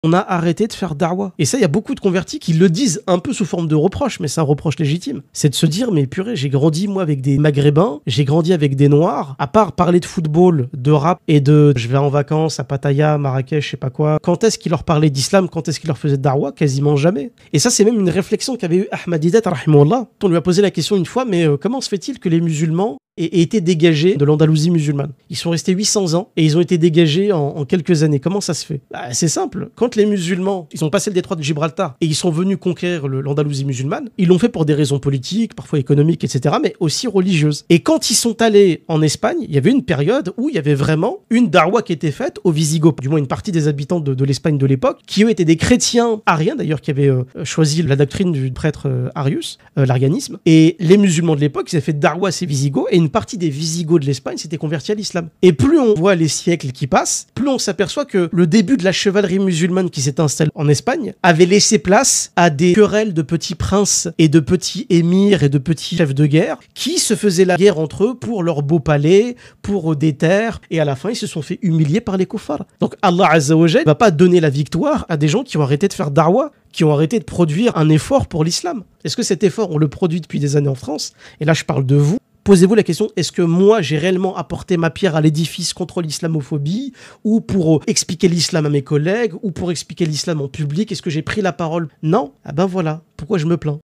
on a arrêté de faire da'wa. Et ça, il y a beaucoup de convertis qui le disent un peu sous forme de reproche, mais c'est un reproche légitime. C'est de se dire, mais purée, j'ai grandi moi avec des maghrébins, j'ai grandi avec des noirs, à part parler de football, de rap et de je vais en vacances à Pattaya, Marrakech, je sais pas quoi. Quand est-ce qu'il leur parlait d'islam, quand est-ce qu'il leur faisait de da'wa? Quasiment jamais. Et ça, c'est même une réflexion qu'avait eu Ahmadiyyat, rahimahullah. On lui a posé la question une fois, mais comment se fait-il que les musulmans aient été dégagés de l'Andalousie musulmane? Ils sont restés 800 ans et ils ont été dégagés en quelques années. Comment ça se fait? C'est simple. Quand les musulmans, ils ont passé le détroit de Gibraltar et ils sont venus conquérir l'Andalousie musulmane, ils l'ont fait pour des raisons politiques, parfois économiques, etc., mais aussi religieuses. Et quand ils sont allés en Espagne, il y avait une période où il y avait vraiment une darwa qui était faite aux Visigoths, du moins une partie des habitants de l'Espagne de l'époque, qui eux étaient des chrétiens ariens, d'ailleurs, qui avaient choisi la doctrine du prêtre Arius, l'arianisme. Et les musulmans de l'époque, ils avaient fait darwa à ces Visigoths, et une partie des Visigoths de l'Espagne s'était convertie à l'islam. Et plus on voit les siècles qui passent, plus on s'aperçoit que le début de la chevalerie musulmane qui s'est installée en Espagne avait laissé place à des querelles de petits princes et de petits émirs et de petits chefs de guerre qui se faisaient la guerre entre eux pour leurs beaux palais, pour des terres, et à la fin ils se sont fait humilier par les kuffars. Donc Allah Azza wa Jalla ne va pas donner la victoire à des gens qui ont arrêté de faire da'wa, qui ont arrêté de produire un effort pour l'islam. Est-ce que cet effort on le produit depuis des années en France? Et là je parle de vous. Posez-vous la question, est-ce que moi j'ai réellement apporté ma pierre à l'édifice contre l'islamophobie, ou pour expliquer l'islam à mes collègues, ou pour expliquer l'islam en public? Est-ce que j'ai pris la parole? Non. Ah ben voilà, pourquoi je me plains?